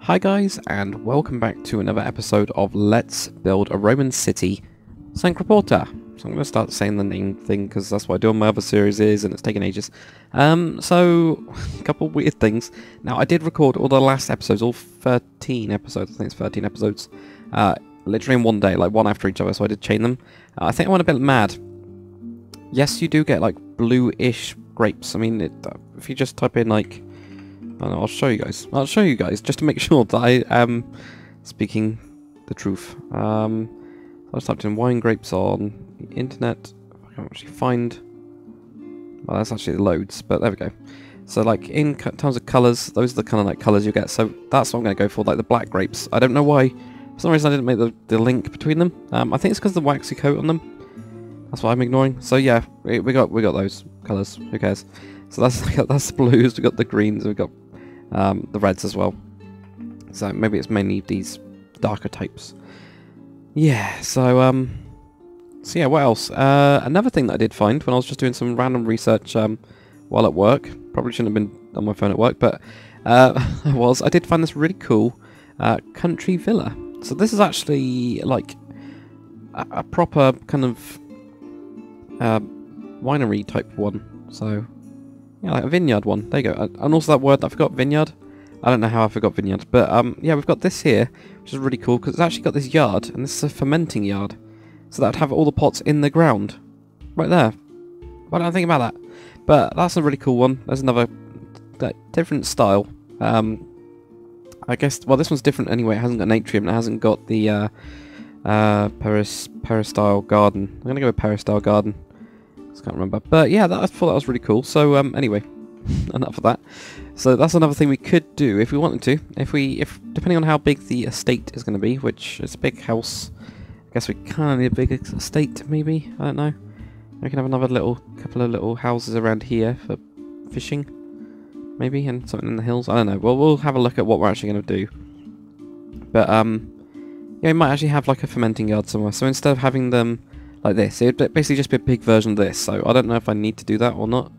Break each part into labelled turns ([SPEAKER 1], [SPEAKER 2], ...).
[SPEAKER 1] Hi guys, and welcome back to another episode of Let's Build a Roman City, Sancra Porta. So I'm going to start saying the name thing because that's what I do on my other series and it's taken ages. So, a couple weird things. Now, I did record all the last episodes, all 13 episodes, I think it's 13 episodes, literally in one day, like one after each other, so I did chain them. I think I went a bit mad. Yes, you do get like blue-ish grapes. I mean, if you just type in like... I don't know, I'll show you guys. I'll show you guys just to make sure that I am speaking the truth. I just typed in wine grapes on the internet. If I can actually find... Well, that's actually loads, but there we go. So, like, in terms of colours, those are the kind of like colours you get. So that's what I'm going to go for, like the black grapes. I don't know why. For some reason I didn't make the link between them. I think it's because of the waxy coat on them. That's what I'm ignoring. So yeah, we got those colours. Who cares? So that's the blues. We got the greens. We got the reds as well. So maybe it's mainly these darker types. Yeah. So yeah. What else? Another thing that I did find when I was just doing some random research while at work. Probably shouldn't have been on my phone at work, but I did find this really cool country villa. So this is actually like a proper kind of winery type one. So yeah, like a vineyard one. There you go. And also that word that I forgot, vineyard. I don't know how I forgot vineyard, but yeah, we've got this here, which is really cool because it's actually got this yard, and this is a fermenting yard. So that would have all the pots in the ground, right there. Why don't I think about that? But that's a really cool one. There's another different style. I guess. Well, this one's different anyway. It hasn't got an atrium. It hasn't got the peristyle garden. I'm gonna go with peristyle garden. I can't remember, but yeah, I thought that was really cool. So anyway, enough of that. So that's another thing we could do if we wanted to. If depending on how big the estate is going to be, which is a big house, I guess we kind of need a big estate. Maybe, I don't know. We can have another couple of little houses around here for fishing, maybe, and something in the hills. I don't know. Well, we'll have a look at what we're actually going to do. But yeah, we might actually have like a fermenting yard somewhere. So instead of having them like this, it would basically just be a big version of this. So I don't know if I need to do that or not.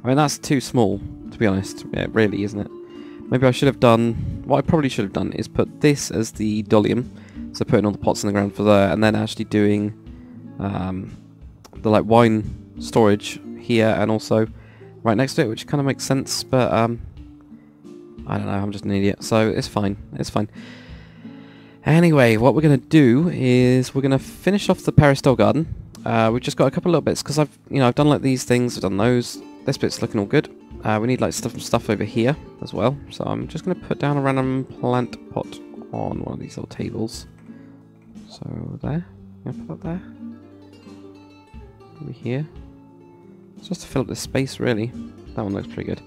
[SPEAKER 1] I mean, that's too small, to be honest. Yeah, really, isn't it? Maybe I should have done... What I probably should have done is put this as the dolium. So putting all the pots in the ground for there, and then actually doing the like wine storage here and also right next to it, which kind of makes sense. But I don't know. I'm just an idiot, so it's fine. It's fine. Anyway, what we're going to do is we're going to finish off the peristyle garden. We've just got a couple of little bits because I've done like these things, I've done those. This bit's looking all good. We need like stuff over here as well. So I'm just going to put down a random plant pot on one of these little tables. So there, I'm going to put that there. Over here. It's just to fill up this space, really. That one looks pretty good.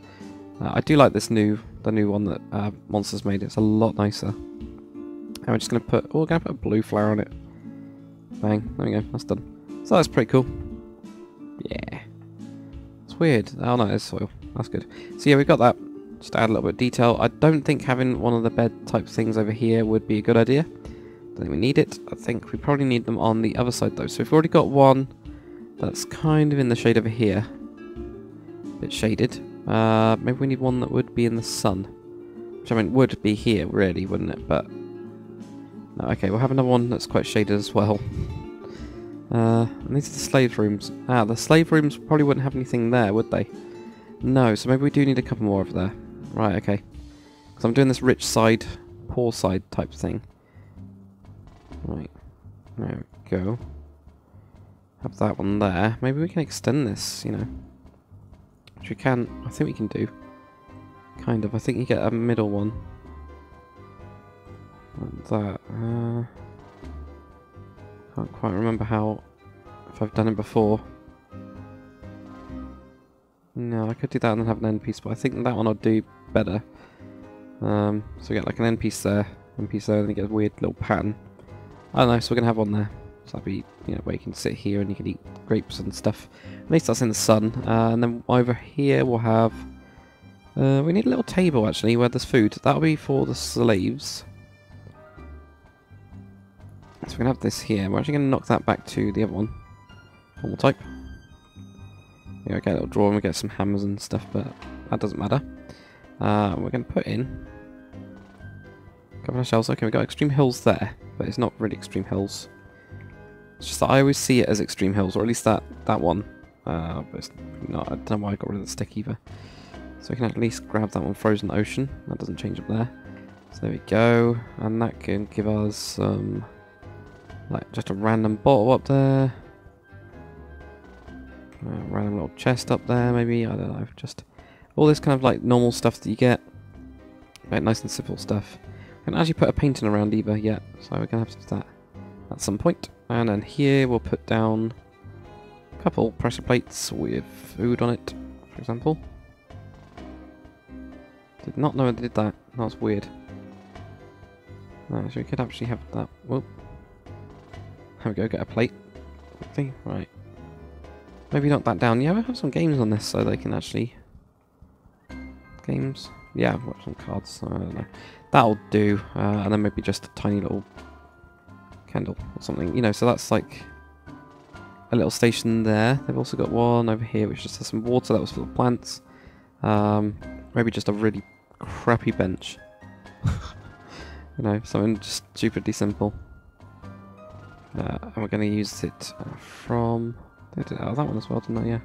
[SPEAKER 1] I do like the new one that Monster's made. It's a lot nicer. And we're just going to put... Oh, we're going to put a blue flower on it. Bang. There we go. That's done. So that's pretty cool. Yeah. It's weird. Oh no, it's soil. That's good. So yeah, we've got that. Just to add a little bit of detail. I don't think having one of the bed type things over here would be a good idea. Don't think we need it. I think we probably need them on the other side though. So we've already got one that's kind of in the shade over here. A bit shaded. Maybe we need one that would be in the sun. Which I mean would be here really, wouldn't it? But... No, okay, we'll have another one that's quite shaded as well. And these are the slave rooms. Ah, the slave rooms probably wouldn't have anything there, would they? No, so maybe we do need a couple more over there. Right, okay. Because I'm doing this rich side, poor side type thing. Right, there we go. Have that one there. Maybe we can extend this, you know. Which we can, I think we can do. Kind of, I think you get a middle one. Like that. Can't quite remember if I've done it before. No, I could do that and then have an end piece, but I think that one I'll do better. So we get like an end piece there, and then you get a weird little pattern. I don't know, so we're gonna have one there. So that'll be, you know, where you can sit here and you can eat grapes and stuff. At least that's in the sun. And then over here we'll have... we need a little table actually where there's food. That'll be for the slaves. So we're going to have this here. We're actually going to knock that back to the other one. Normal type. Yeah, we get a little drawer and we get some hammers and stuff, but that doesn't matter. We're going to put in Couple of shells. Okay, we got extreme hills there, but it's not really extreme hills. It's just that I always see it as extreme hills, or at least that one. But it's not. I don't know why I got rid of the stick either. So we can at least grab that one, frozen ocean. That doesn't change up there. So there we go, and that can give us like just a random bottle up there. Random little chest up there, maybe. I don't know. Just all this kind of like normal stuff that you get. Like nice and simple stuff. I can actually put a painting around either yet, so we're gonna have to do that at some point. And then here we'll put down a couple pressure plates with food on it, for example. Did not know I did that. That was weird. So we could actually have that. Whoop. There we go. Get a plate. Quickly. Right. Maybe knock that down. Yeah, we'll have some games on this so they can actually... Games? Yeah, I've got some cards. I don't know. That'll do. And then maybe just a tiny little candle or something. You know, so that's like a little station there. They've also got one over here which just has some water. That was for the plants. Maybe just a really crappy bench. You know, something just stupidly simple. And we're going to use it from... I did that one as well, didn't I? Yeah.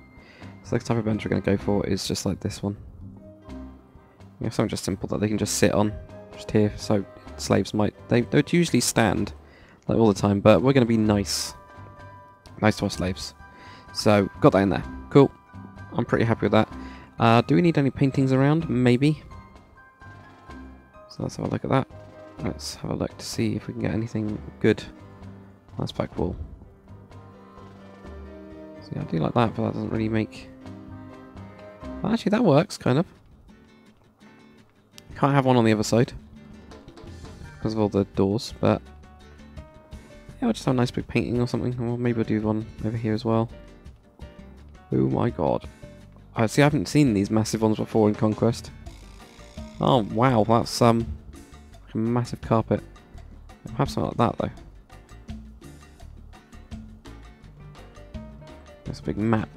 [SPEAKER 1] So the type of bench we're going to go for is just like this one. You know, something just simple that they can just sit on. Just here, so slaves might... They don't usually stand, like all the time, but we're going to be nice. Nice to our slaves. So, got that in there. Cool. I'm pretty happy with that. Do we need any paintings around? Maybe. So let's have a look at that. Let's have a look to see if we can get anything good. That's back wall. So yeah, I do like that, but that doesn't really make... Well, actually, that works, kind of. Can't have one on the other side because of all the doors, but yeah, we'll just have a nice big painting or something. Or maybe we'll do one over here as well. Oh my god. See, I haven't seen these massive ones before in Conquest. Oh wow, that's like a massive carpet. I'll have something like that though. That's a big map.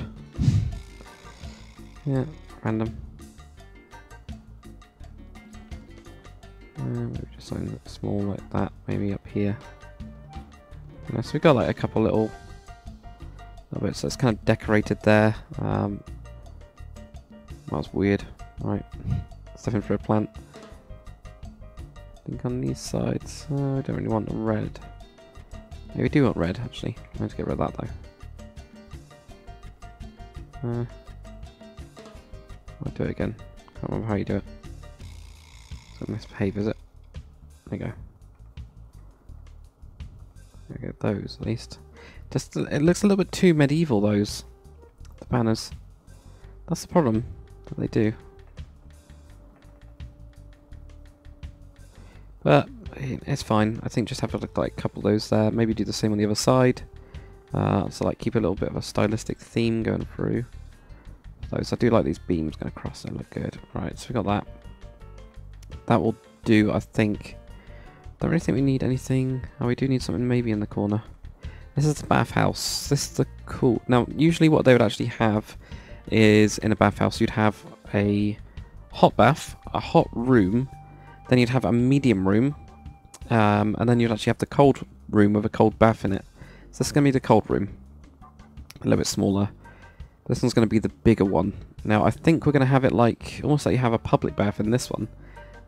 [SPEAKER 1] Yeah, random. Maybe just something small like that, maybe up here. Yeah, so we've got like a couple little bits, so it's kind of decorated there. That was weird. Right, stuffing for a plant. I think on these sides, I don't really want red. Maybe we do want red actually. I'm going to get rid of that though. I'll do it again. Can't remember how you do it. Don't misbehave, is it? There you go. There we go, those at least. Just it looks a little bit too medieval, those. The banners. That's the problem that they do. But it's fine. I think just have to look like a couple of those there. Maybe do the same on the other side. So like keep a little bit of a stylistic theme going through. Those, I do like these beams going across, they look good. Right, so we got that. That will do, I think. Don't really think we need anything. Oh, we do need something maybe in the corner. This is the bathhouse. This is the cool... Now, usually what they would actually have is in a bathhouse, you'd have a hot bath, a hot room, then you'd have a medium room, and then you'd actually have the cold room with a cold bath in it. So this is going to be the cold room. A little bit smaller. This one's going to be the bigger one. Now, I think we're going to have it like... almost like you have a public bath in this one.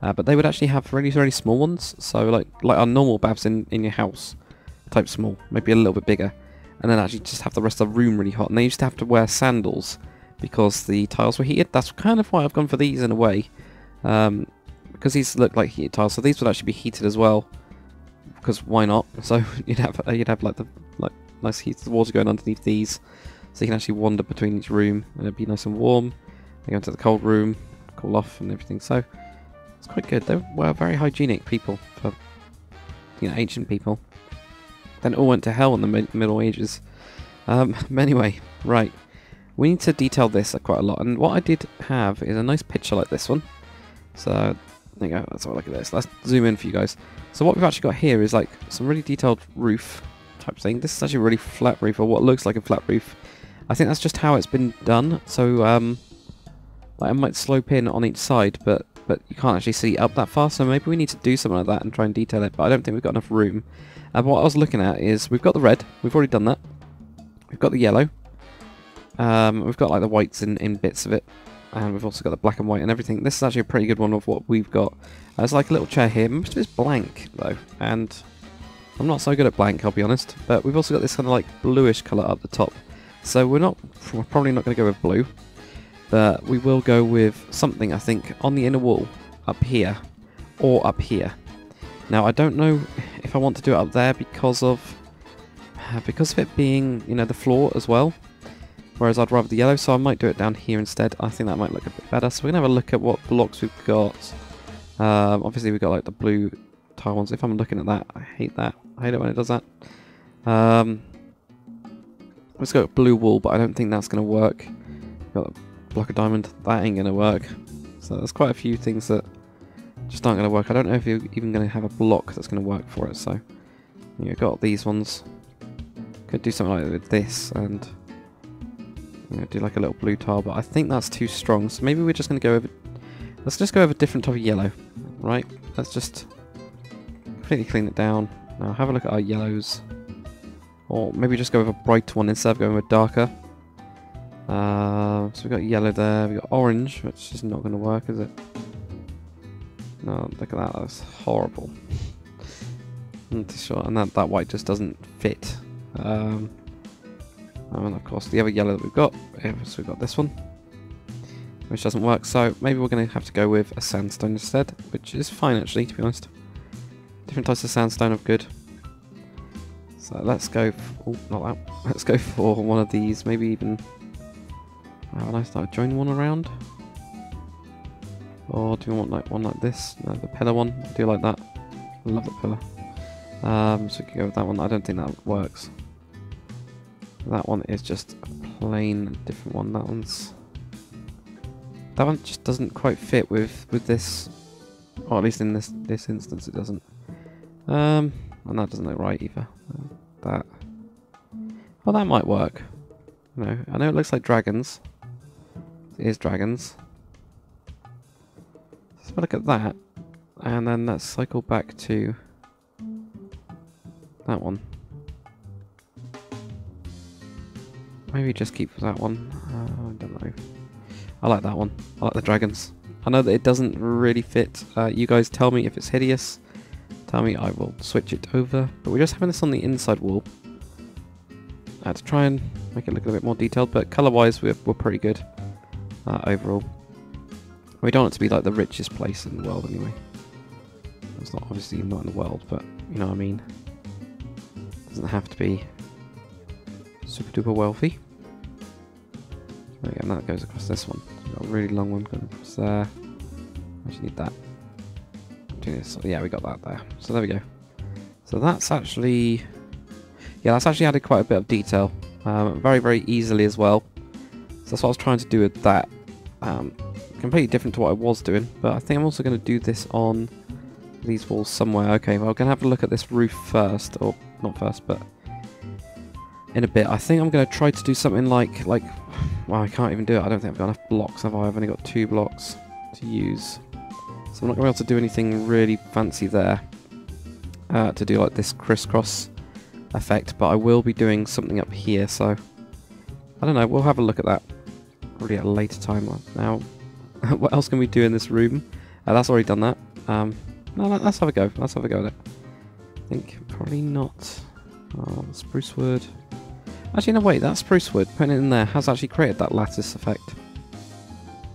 [SPEAKER 1] But they would actually have really, really small ones. So like our normal baths in your house. Type small. Maybe a little bit bigger. And then actually just have the rest of the room really hot. And they used to have to wear sandals because the tiles were heated. That's kind of why I've gone for these in a way. Because these look like heated tiles. So these would actually be heated as well. Because why not? So you'd have like the nice heated water going underneath these. So you can actually wander between each room. And it'd be nice and warm. They go into the cold room. Cool off and everything. So... it's quite good. They were very hygienic people for, you know, ancient people. Then it all went to hell in the Middle Ages. Anyway, right. We need to detail this quite a lot. And what I did have is a nice picture like this one. So, there you go. Let's have a look at this. Let's zoom in for you guys. So what we've actually got here is like some really detailed roof type thing. This is actually a really flat roof, or what looks like a flat roof. I think that's just how it's been done. So, like it might slope in on each side, but but you can't actually see up that far, so maybe we need to do something like that and try and detail it, but I don't think we've got enough room. But what I was looking at is, we've got the red, we've already done that. We've got the yellow. We've got like the whites in bits of it. And we've also got the black and white and everything. This is actually a pretty good one of what we've got. There's like a little chair here. Most of it's blank though, and I'm not so good at blank, I'll be honest. But we've also got this kind of like bluish colour up the top. So we're probably not going to go with blue, but we will go with something, I think, on the inner wall, up here, or up here. Now I don't know if I want to do it up there because of it being, you know, the floor as well. Whereas I'd rather the yellow, so I might do it down here instead. I think that might look a bit better. So we're going to have a look at what blocks we've got. Obviously we've got like the blue tile ones. If I'm looking at that, I hate that. I hate it when it does that. Let's go with blue wool, but I don't think that's going to work. We've got a block of diamond. That ain't going to work. So there's quite a few things that just aren't going to work. I don't know if you're even going to have a block that's going to work for it. So you've got these ones. Could do something like with this and... do like a little blue tile, but I think that's too strong, so maybe we're just going to go over... Let's just go over a different type of yellow, right? Let's just completely clean it down. Now have a look at our yellows. Or maybe just go with a bright one instead of going with darker. So we've got yellow there, we've got orange, which is not going to work, is it? No, look at that, that's horrible. I'm not too sure, and that white just doesn't fit. And of course the other yellow that we've got, so we've got this one, which doesn't work, so maybe we're going to have to go with a sandstone instead, which is fine actually, to be honest. Different types of sandstone are good. So let's go, not that, let's go for one of these, maybe even, when I start joining one around? Or do you want like one like this? No, the pillar one, I do like that, I love the pillar. So we can go with that one. I don't think that works. That one is just a plain different one. That one just doesn't quite fit with this, or at least in this instance it doesn't. And that doesn't look right either. That, well, that might work. No, I know it looks like dragons. It is dragons. Let's have a look at that, and then let's cycle back to that one. Maybe just keep that one. I don't know. I like that one. I like the dragons. I know that it doesn't really fit. You guys tell me if it's hideous. Tell me, I will switch it over. But we're just having this on the inside wall. To try and make it look a bit more detailed. But colour-wise, we're pretty good overall. We don't want it to be like the richest place in the world anyway. It's not obviously not in the world, but you know what I mean. It doesn't have to be super duper wealthy. And that goes across this one. So we've got a really long one going across there. Actually need that. Do this. Yeah, we got that there. So there we go. So that's actually, yeah, that's actually added quite a bit of detail. Very, very easily as well. So that's what I was trying to do with that. Completely different to what I was doing, but I think I'm also going to do this on these walls somewhere. Okay, well, I'm going to have a look at this roof first, or not first, but in a bit. I think I'm going to try to do something like, well, I can't even do it. I don't think I've got enough blocks, have I? I've only got 2 blocks to use. So I'm not going to be able to do anything really fancy there to do like this crisscross effect, but I will be doing something up here, so I don't know, we'll have a look at that probably at a later time. Now, what else can we do in this room? That's already done that. No, let's have a go. Let's have a go at it. I think probably not. Oh, spruce wood. Actually, no, wait, that spruce wood, putting it in there, has actually created that lattice effect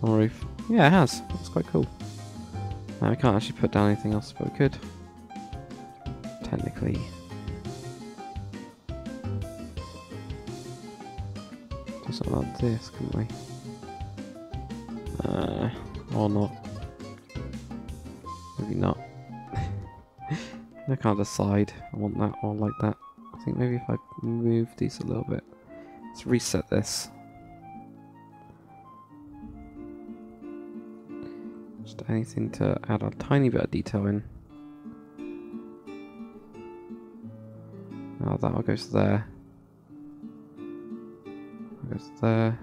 [SPEAKER 1] on the roof. Yeah, it has. That's quite cool. Now, we can't actually put down anything else, but we could. Technically. Do something like this, couldn't we? Or not. Maybe not. I can't decide. I want that or like that. I think maybe if I move these a little bit. Let's reset this. Just anything to add a tiny bit of detail in. Now that all goes there. That goes there.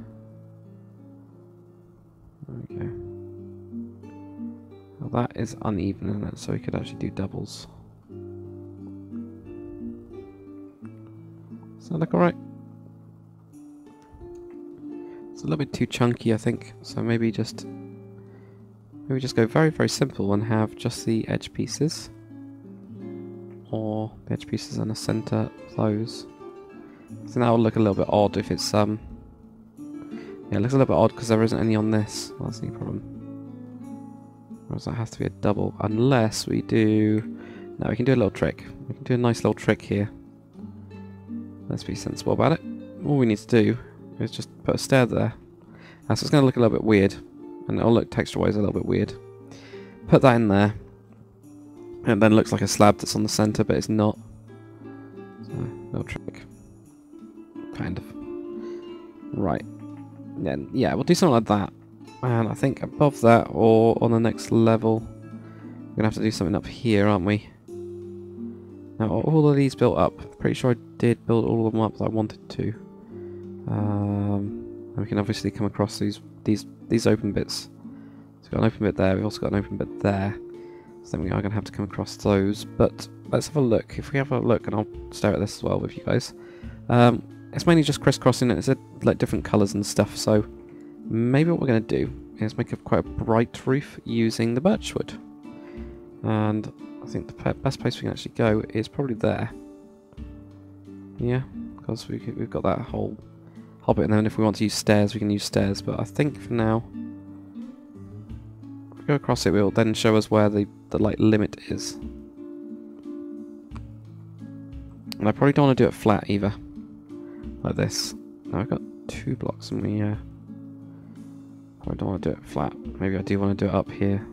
[SPEAKER 1] There we go. that is uneven, isn't it? So we could actually do doubles. Does that look alright? It's a little bit too chunky, I think. So maybe just go very, very simple and have just the edge pieces, or the edge pieces and a center close. So that will look a little bit odd if it's yeah, it looks a little bit odd because there isn't any on this. Well, that's the problem. Whereas that has to be a double, unless we do. No, we can do a little trick. We can do a nice little trick here. Let's be sensible about it. All we need to do is just put a stair there. So it's going to look a little bit weird, and it'll look texture-wise a little bit weird. Put that in there, and it then looks like a slab that's on the center, but it's not. So, little trick. Kind of. Right. Yeah, we'll do something like that. And I think above that, or on the next level, we're going to have to do something up here, aren't we? Now, are all of these built up? Pretty sure I did build all of them up that I wanted to. And we can obviously come across these open bits. So we've got an open bit there, we've also got an open bit there. So then we are going to have to come across those. But let's have a look. If we have a look, and I'll stare at this as well with you guys. It's mainly just crisscrossing it. It's like different colours and stuff. So maybe what we're going to do is make quite a bright roof using the birch wood. And I think the best place we can actually go is probably there. Yeah, because we've got that whole hobbit, and then if we want to use stairs, we can use stairs. But I think for now, if we go across it, it will then show us where the like limit is. And I probably don't want to do it flat either, like this. Now I've got 2 blocks, and we probably don't want to do it flat. Maybe I do want to do it up here,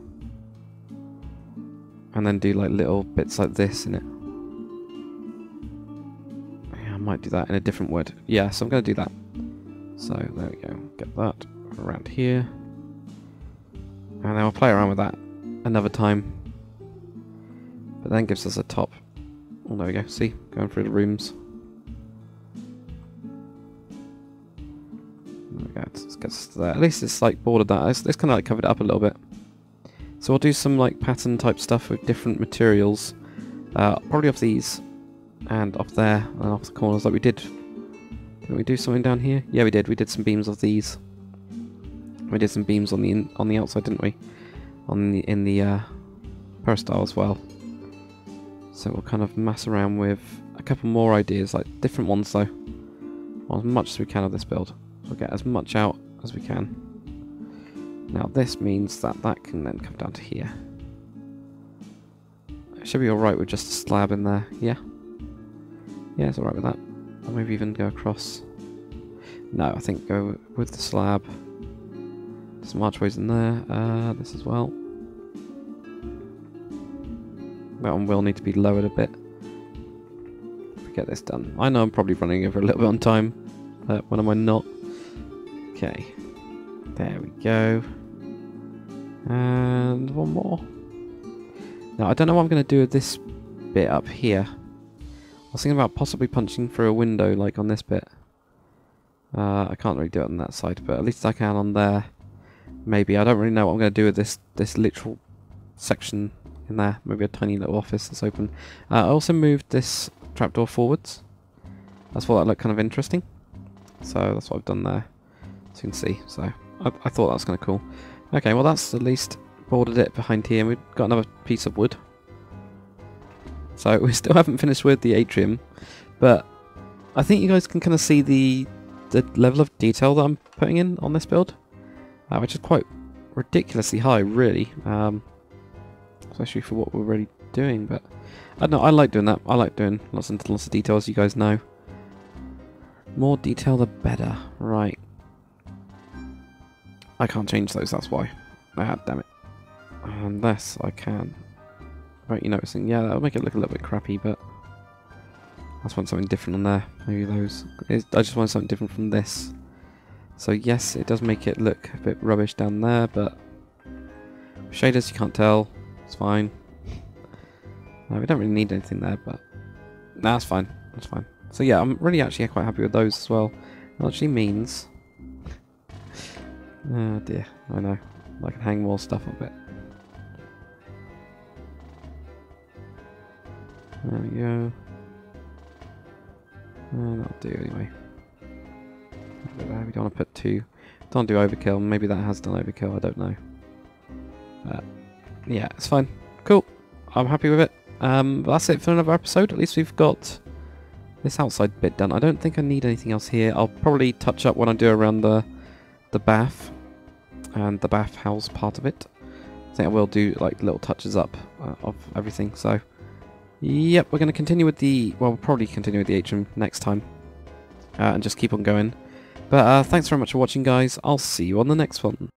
[SPEAKER 1] and then do like little bits like this in it. Yeah, I might do that in a different wood. Yeah, so I'm going to do that. So there we go. Get that around here, and then we'll play around with that another time. But then gives us a top. Oh, there we go. See, going through the rooms. There we go. Let's get us to there. At least it's like bordered that. It's kind of like covered it up a little bit. So we'll do some like pattern type stuff with different materials, probably off these, and off there, and off the corners like we did. Didn't we do something down here? Yeah, we did. We did some beams of these. We did some beams on the outside, didn't we? In the peristyle as well. So we'll kind of mess around with a couple more ideas, like different ones though. Well, as much as we can of this build. So we'll get as much out as we can. Now this means that that can then come down to here. It should be alright with just a slab in there, yeah? Yeah, it's alright with that. Or maybe even go across. No, I think go with the slab. Some archways in there, this as well. That one will need to be lowered a bit. If we get this done. I know I'm probably running over a little bit on time. When am I not? Okay. There we go. And one more. Now, I don't know what I'm going to do with this bit up here. I was thinking about possibly punching through a window, like on this bit. I can't really do it on that side, but at least I can on there. Maybe. I don't really know what I'm going to do with this literal section in there. Maybe a tiny little office that's open. I also moved this trapdoor forwards. That's thought that looked kind of interesting. So that's what I've done there. As you can see. So I thought that was kind of cool. Okay, well that's at least bordered it behind here, and we've got another piece of wood. So we still haven't finished with the atrium, but I think you guys can kind of see the level of detail that I'm putting in on this build, which is quite ridiculously high, really, especially for what we're really doing. But I don't know, I like doing that. I like doing lots and lots of detail, as you guys know. More detail, the better. Right. I can't change those, that's why. Ah, damn it. Unless I can. Right, you noticing? Yeah, that'll make it look a little bit crappy, but I just want something different on there. Maybe those. I just want something different from this. So yes, it does make it look a bit rubbish down there, but shaders you can't tell. It's fine. No, we don't really need anything there, but nah, that's fine. That's fine. So yeah, I'm really actually quite happy with those as well. It actually means... Oh dear, I know. I can hang more stuff up it. There we go. And that'll do anyway. We don't want to put too... Don't do overkill. Maybe that has done overkill, I don't know. Yeah, it's fine. Cool. I'm happy with it. That's it for another episode. At least we've got this outside bit done. I don't think I need anything else here. I'll probably touch up when I do around the bath and the bathhouse part of it. I think I will do like little touches up of everything. So, yep, we're going to continue with the... Well, we'll probably continue with the atrium next time. And just keep on going. But thanks very much for watching, guys. I'll see you on the next one.